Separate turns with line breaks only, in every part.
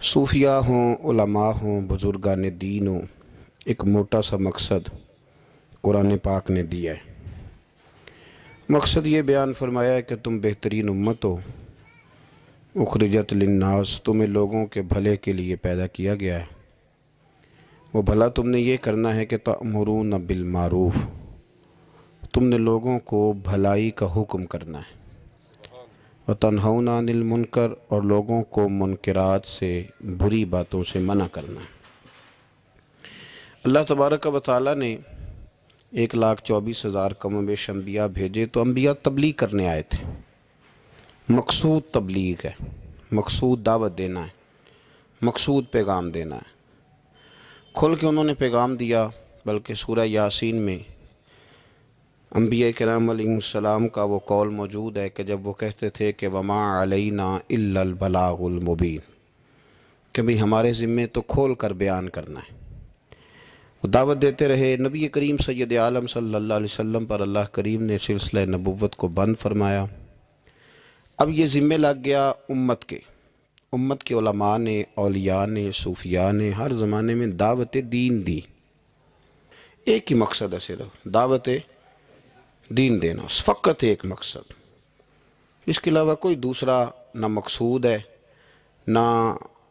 صوفیہ ہوں، علماء ہوں، بزرگان دین ہوں، ایک موٹا سا مقصد قرآن پاک نے دیا ہے۔ مقصد یہ بیان فرمایا ہے کہ تم بہترین امت ہو، اخرجت للناس، تمہیں لوگوں کے بھلے کے لیے پیدا کیا گیا ہے۔ وہ بھلا تم نے یہ کرنا ہے کہ تأمرون بالمعروف، تم نے لوگوں کو بھلائی کا حکم کرنا ہے، وتنہون عن المنکر، اور لوگوں کو منکرات سے، بری باتوں سے منع کرنا ہے۔ اللہ تبارک و تعالیٰ نے 1,24,000 کم و بیش انبیاء بھیجے، تو انبیاء تبلیغ کرنے آئے تھے۔ مقصود تبلیغ ہے، مقصود دعوت دینا ہے، مقصود پیغام دینا ہے۔ کھل کے انہوں نے پیغام دیا، بلکہ سورہ یاسین میں انبیاء کرام علیہ السلام کا وہ قول موجود ہے کہ جب وہ کہتے تھے کہ وما علینا الا البلاغ المبین، کہ بھی ہمارے ذمے تو کھول کر بیان کرنا ہے۔ وہ دعوت دیتے رہے۔ نبی کریم سید عالم صلی اللہ علیہ وسلم پر اللہ کریم نے سلسلہ نبوت کو بند فرمایا۔ اب یہ ذمہ لگ گیا امت کے علماء نے، اولیاء نے، صوفیاء نے ہر زمانے میں دعوت دین دی۔ ایک ہی مقصد ہے، صرف دعوت دین دینا، فقط ایک مقصد، اس کے علاوہ کوئی دوسرا نہ مقصود ہے نہ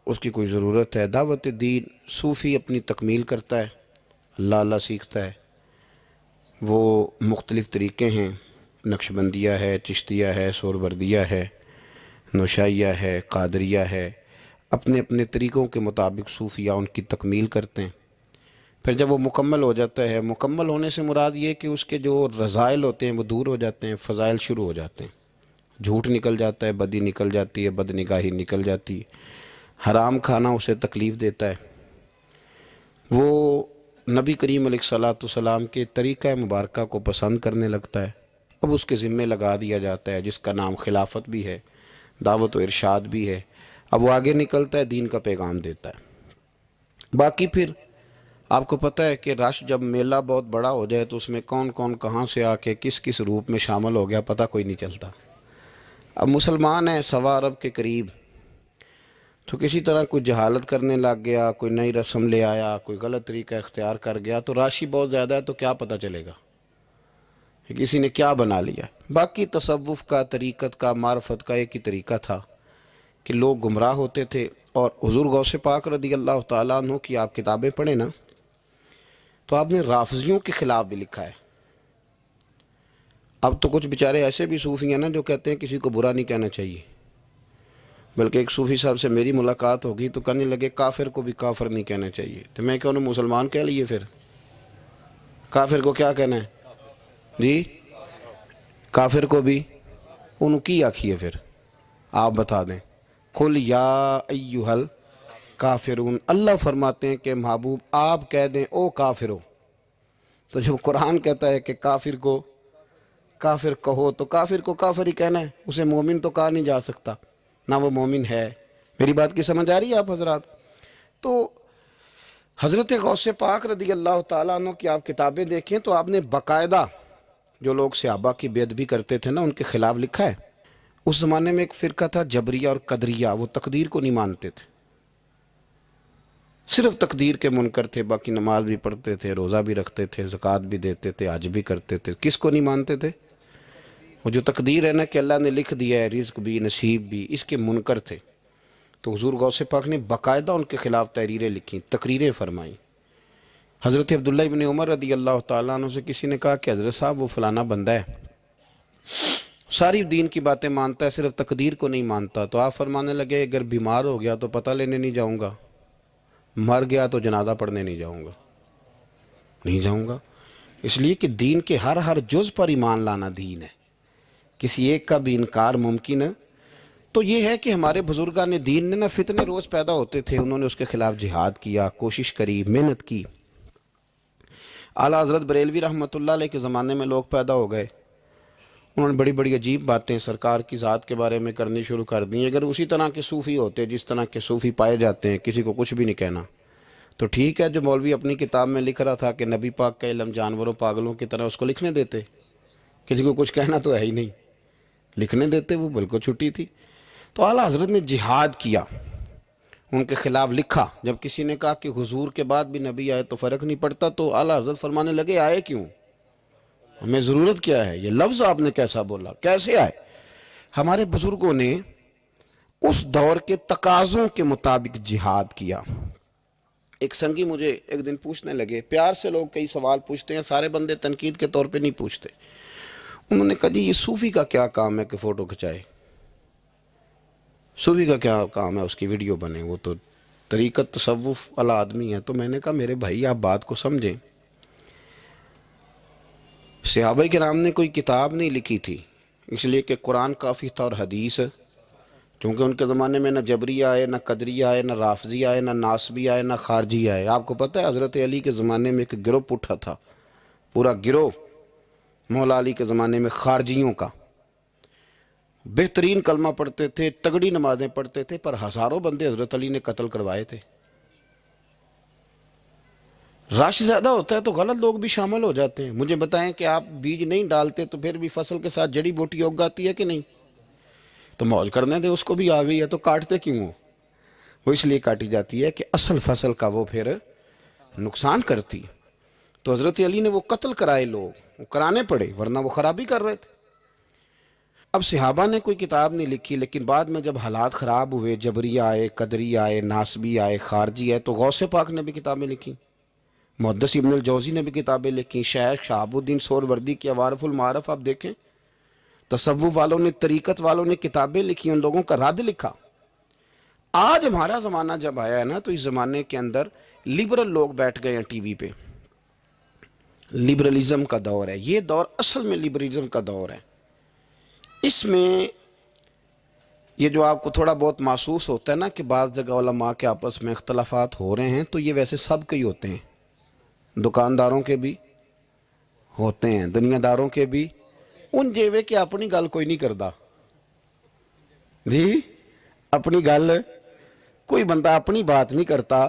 اس کی کوئی ضرورت ہے۔ دعوت دین صوفی اپنی تکمیل کرتا ہے، اللہ سیکھتا ہے۔ وہ مختلف طریقے ہیں، نقشبندیہ ہے، چشتیہ ہے، سہروردیہ ہے، نوشائیہ ہے، قادریہ ہے۔ اپنے اپنے طریقوں کے مطابق صوفیہ ان کی تکمیل کرتے ہیں۔ پھر جب وہ مکمل ہو جاتا ہے، مکمل ہونے سے مراد یہ کہ اس کے جو رذائل ہوتے ہیں وہ دور ہو جاتے ہیں، فضائل شروع ہو جاتے ہیں، جھوٹ نکل جاتا ہے، بدی نکل جاتی ہے، بد نگاہی نکل جاتی ہے، حرام کھانا اسے تکلیف دیتا ہے۔ وہ نبی کریم علیہ الصلاۃ والسلام کے طریقہ مبارکہ کو پسند کرنے لگتا ہے۔ اب اس کے ذمے لگا دیا جاتا ہے، جس کا نام خلافت بھی ہے، دعوت و ارشاد بھی ہے۔ اب وہ آگے نکلتا ہے، دین کا پیغام دیتا ہے۔ باقی پھر آپ کو پتہ ہے کہ رش جب میلہ بہت بڑا ہو جائے تو اس میں کون کون کہاں سے آ کے کس کس روپ میں شامل ہو گیا پتہ کوئی نہیں چلتا۔ اب مسلمان ہیں 1.25 ارب کے قریب، تو کسی طرح کوئی جہالت کرنے لگ گیا، کوئی نئی رسم لے آیا، کوئی غلط طریقہ اختیار کر گیا، تو راشی بہت زیادہ ہے، تو کیا پتہ چلے گا کہ کسی نے کیا بنا لیا۔ باقی تصوف کا، طریقت کا، معرفت کا ایک ہی طریقہ تھا کہ لوگ گمراہ ہوتے تھے۔ اور حضور غوث پاک رضی اللہ تعالیٰ عنہ کی آپ کتابیں پڑھیں نا، تو آپ نے رافضیوں کے خلاف بھی لکھا ہے۔ اب تو کچھ بیچارے ایسے بھی صوفی ہیں نا جو کہتے ہیں کسی کو برا نہیں کہنا چاہیے، بلکہ ایک صوفی صاحب سے میری ملاقات ہوگی تو کہنے لگے کافر کو بھی کافر نہیں کہنا چاہیے، تو میں کہ انہوں مسلمان کہہ لیے، پھر کافر کو کیا کہنا ہے جی؟ کافر کو بھی انہوں کی آکھیے، پھر آپ بتا دیں۔ قل یا ایھا الکافرون، اللہ فرماتے ہیں کہ محبوب آپ کہہ دیں او کافرو۔ تو جب قرآن کہتا ہے کہ کافر کو کافر کہو، تو کافر کو کافر ہی کہنا ہے، اسے مومن تو کہا نہیں جا سکتا، نہ وہ مومن ہے۔ میری بات کی سمجھ آ رہی ہے آپ حضرات؟ تو حضرت غوث پاک رضی اللہ تعالیٰ عنہ کی آپ کتابیں دیکھیں تو آپ نے باقاعدہ جو لوگ صحابہ کی بے ادبی کرتے تھے نا ان کے خلاف لکھا ہے۔ اس زمانے میں ایک فرقہ تھا جبریہ اور قدریہ، وہ تقدیر کو نہیں مانتے تھے، صرف تقدیر کے منکر تھے، باقی نماز بھی پڑھتے تھے، روزہ بھی رکھتے تھے، زکوٰۃ بھی دیتے تھے، حج بھی کرتے تھے۔ کس کو نہیں مانتے تھے؟ وہ جو تقدیر ہے نا کہ اللہ نے لکھ دیا ہے، رزق بھی نصیب بھی، اس کے منکر تھے۔ تو حضور غوث پاک نے باقاعدہ ان کے خلاف تحریریں لکھیں، تقریریں فرمائیں۔ حضرت عبداللہ ابن عمر رضی اللہ تعالیٰ عنہ سے کسی نے کہا کہ حضرت صاحب وہ فلانا بندہ ہے، ساری دین کی باتیں مانتا ہے، صرف تقدیر کو نہیں مانتا۔ تو آپ فرمانے لگے اگر بیمار ہو گیا تو پتہ لینے نہیں جاؤں گا، مر گیا تو جنازہ پڑھنے نہیں جاؤں گا، اس لیے کہ دین کے ہر جز پر ایمان لانا دین ہے، کسی ایک کا بھی انکار ممکن ہے۔ تو یہ ہے کہ ہمارے بزرگان دین نے نا فتنے روز پیدا ہوتے تھے، انہوں نے اس کے خلاف جہاد کیا، کوشش کری، محنت کی۔ اعلیٰ حضرت بریلوی رحمۃ اللہ علیہ کے زمانے میں لوگ پیدا ہو گئے، انہوں نے بڑی بڑی عجیب باتیں سرکار کی ذات کے بارے میں کرنی شروع کر دیں۔ اگر اسی طرح کے صوفی ہوتے جس طرح کے صوفی پائے جاتے ہیں، کسی کو کچھ بھی نہیں کہنا، تو ٹھیک ہے، جو مولوی اپنی کتاب میں لکھ رہا تھا کہ نبی پاک کا علم جانوروں پاگلوں کی طرح، اس کو لکھنے دیتے، کسی کو کچھ کہنا تو ہے ہی نہیں، لکھنے دیتے، وہ بالکل چھٹی تھی۔ تو اعلیٰ حضرت نے جہاد کیا، ان کے خلاف لکھا. جب کسی نے کہا کہ حضور کے بعد بھی نبی آئے تو فرق نہیں پڑتا، تو اعلیٰ حضرت فرمانے لگے آئے کیوں، ہمیں ضرورت کیا ہے، یہ لفظ آپ نے کیسا بولا، کیسے آئے. ہمارے بزرگوں نے اس دور کے تقاضوں کے مطابق جہاد کیا. ایک سنگی مجھے ایک دن پوچھنے لگے، پیار سے لوگ کئی سوال پوچھتے ہیں، سارے بندے تنقید کے طور پہ نہیں پوچھتے. انہوں نے کہا جی یہ صوفی کا کیا کام ہے کہ فوٹو کھچائے، صوفی کا کیا کام ہے اس کی ویڈیو بنے، وہ تو طریقت تصوف والا آدمی ہے. تو میں نے کہا میرے بھائی آپ بات کو سمجھیں، صحابہ کرام نے کوئی کتاب نہیں لکھی تھی، اس لیے کہ قرآن کافی تھا اور حدیث، کیونکہ ان کے زمانے میں نہ جبری آئے، نہ قدری آئے، نہ رافضی آئے، نہ ناسبی آئے، نہ خارجی آئے. آپ کو پتہ ہے حضرت علی کے زمانے میں ایک گروہ اٹھا تھا، پورا گروہ مولا علی کے زمانے میں خارجیوں کا. بہترین کلمہ پڑھتے تھے، تگڑی نمازیں پڑھتے تھے، پر ہزاروں بندے حضرت علی نے قتل کروائے تھے. رش زیادہ ہوتا ہے تو غلط لوگ بھی شامل ہو جاتے ہیں. مجھے بتائیں کہ آپ بیج نہیں ڈالتے تو پھر بھی فصل کے ساتھ جڑی بوٹی اگ آتی ہے کہ نہیں؟ تو موج کرنے دے، اس کو بھی آ گئی ہے تو کاٹتے کیوں ہو؟ وہ اس لیے کاٹی جاتی ہے کہ اصل فصل کا وہ پھر نقصان کرتی. تو حضرت علی نے وہ قتل کرائے، لوگ وہ کرانے پڑے ورنہ وہ خرابی کر رہے تھے. اب صحابہ نے کوئی کتاب نہیں لکھی، لیکن بعد میں جب حالات خراب ہوئے، جبری آئے، قدری آئے، ناسبی آئے، خارجی آئے، تو غوث پاک نے بھی کتابیں لکھی، محدث ابن الجوزی نے بھی کتابیں لکھی، شیخ شہاب الدین سہروردی کی عوارف المعارف آپ دیکھیں، تصوف والوں نے، طریقت والوں نے کتابیں لکھی، ان لوگوں کا رد لکھا. آج ہمارا زمانہ جب آیا ہے نا، تو اس زمانے کے اندر لبرل لوگ بیٹھ گئے ہیں ٹی وی پہ. لبرلزم کا دور ہے یہ، دور اصل میں لبرلزم کا دور ہے. اس میں یہ جو آپ کو تھوڑا بہت محسوس ہوتا ہے نا کہ بعض جگہ علماء کے آپس میں اختلافات ہو رہے ہیں، تو یہ ویسے سب کے ہی ہوتے ہیں، دکانداروں کے بھی ہوتے ہیں، دنیا داروں کے بھی. ان جیوے کہ اپنی گل کوئی نہیں کرتا جی، اپنی گل کوئی بندہ اپنی بات نہیں کرتا،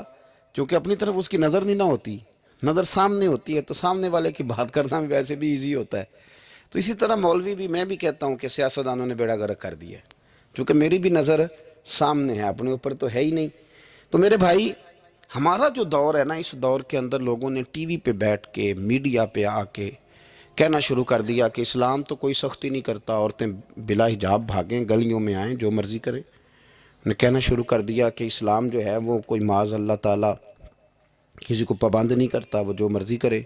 کیونکہ اپنی طرف اس کی نظر نہیں نہ ہوتی، نظر سامنے ہوتی ہے، تو سامنے والے کی بات کرنا بھی ویسے بھی ایزی ہوتا ہے. تو اسی طرح مولوی بھی، میں بھی کہتا ہوں کہ سیاستدانوں نے بیڑا غرق کر دیا ہے، کیونکہ میری بھی نظر سامنے ہے، اپنے اوپر تو ہے ہی نہیں. تو میرے بھائی، ہمارا جو دور ہے نا، اس دور کے اندر لوگوں نے ٹی وی پہ بیٹھ کے، میڈیا پہ آ کے کہنا شروع کر دیا کہ اسلام تو کوئی سختی نہیں کرتا، عورتیں بلا حجاب بھاگیں، گلیوں میں آئیں، جو مرضی کریں. نے کہنا شروع کر دیا کہ اسلام جو ہے وہ کوئی معاذ اللہ تعالیٰ کسی کو پابند نہیں کرتا، وہ جو مرضی کرے.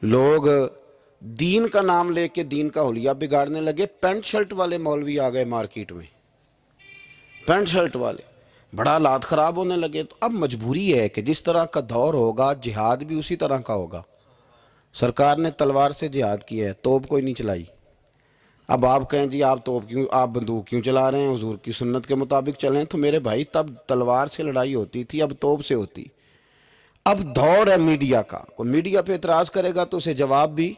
لوگ دین کا نام لے کے دین کا حلیہ بگاڑنے لگے. پینٹ شرٹ والے مولوی آ گئے مارکیٹ میں، پینٹ شرٹ والے، بڑا حالات خراب ہونے لگے. تو اب مجبوری ہے کہ جس طرح کا دور ہوگا، جہاد بھی اسی طرح کا ہوگا. سرکار نے تلوار سے جہاد کیا ہے، توپ کوئی نہیں چلائی. اب آپ کہیں جی آپ توپ کیوں، آپ بندوق کیوں چلا رہے ہیں، حضور کی سنت کے مطابق چلیں. تو میرے بھائی تب تلوار سے لڑائی ہوتی تھی، اب توپ سے ہوتی. اب دور ہے میڈیا کا، کوئی میڈیا پہ اعتراض کرے گا تو اسے جواب بھی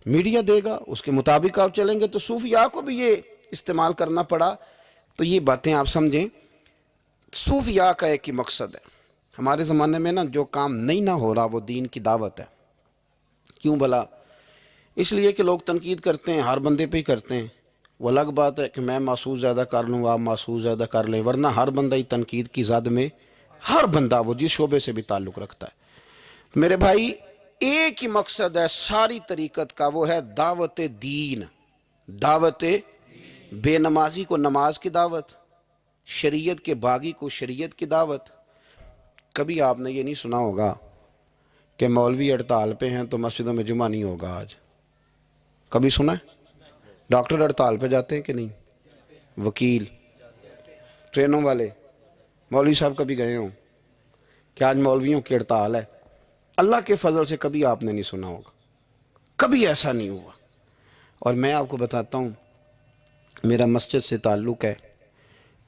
میڈیا دے گا، اس کے مطابق آپ چلیں گے. تو صوفیاء کو بھی یہ استعمال کرنا پڑا. تو یہ باتیں آپ سمجھیں، صوفیاء کا ایک ہی مقصد ہے. ہمارے زمانے میں نا جو کام نہیں نہ ہو رہا وہ دین کی دعوت ہے. کیوں بھلا؟ اس لیے کہ لوگ تنقید کرتے ہیں، ہر بندے پہ ہی کرتے ہیں. وہ الگ بات ہے کہ میں محسوس زیادہ کر لوں، آپ محسوس زیادہ کر لیں، ورنہ ہر بندہ ہی تنقید کی زد میں، ہر بندہ وہ جس شعبے سے بھی تعلق رکھتا ہے. میرے بھائی، ایک ہی مقصد ہے ساری طریقت کا، وہ ہے دعوت دین. دعوت بے نمازی کو نماز کی دعوت، شریعت کے باغی کو شریعت کی دعوت. کبھی آپ نے یہ نہیں سنا ہوگا کہ مولوی ہڑتال پہ ہیں تو مسجدوں میں جمعہ نہیں ہوگا آج. کبھی سنا ہے؟ ڈاکٹر ہڑتال پہ جاتے ہیں کہ نہیں؟ وکیل، ٹرینوں والے، مولوی صاحب کبھی گئے ہوں کہ آج مولویوں کی ہڑتال ہے؟ اللہ کے فضل سے کبھی آپ نے نہیں سنا ہوگا، کبھی ایسا نہیں ہوا. اور میں آپ کو بتاتا ہوں، میرا مسجد سے تعلق ہے،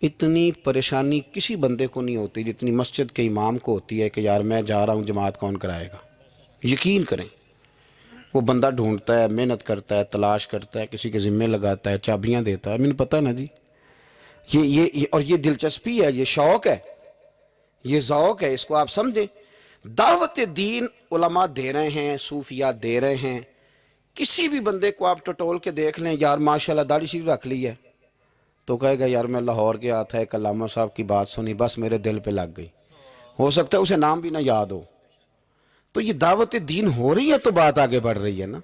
اتنی پریشانی کسی بندے کو نہیں ہوتی جتنی مسجد کے امام کو ہوتی ہے کہ یار میں جا رہا ہوں، جماعت کون کرائے گا. یقین کریں، وہ بندہ ڈھونڈتا ہے، محنت کرتا ہے، تلاش کرتا ہے، کسی کے ذمے لگاتا ہے، چابیاں دیتا ہے. مجھے پتہ نا جی، اور یہ دلچسپی ہے، یہ شوق ہے، یہ ذوق ہے، اس کو آپ سمجھیں. دعوت دین علماء دے رہے ہیں، صوفیاء دے رہے ہیں. کسی بھی بندے کو آپ ٹٹول کے دیکھ لیں، یار ماشاءاللہ داڑھی شریف رکھ لی ہے، تو کہے گا یار میں لاہور گیا تھا، ایک علامہ صاحب کی بات سنی، بس میرے دل پہ لگ گئی. ہو سکتا ہے اسے نام بھی نہ یاد ہو. تو یہ دعوت دین ہو رہی ہے تو بات آگے بڑھ رہی ہے نا.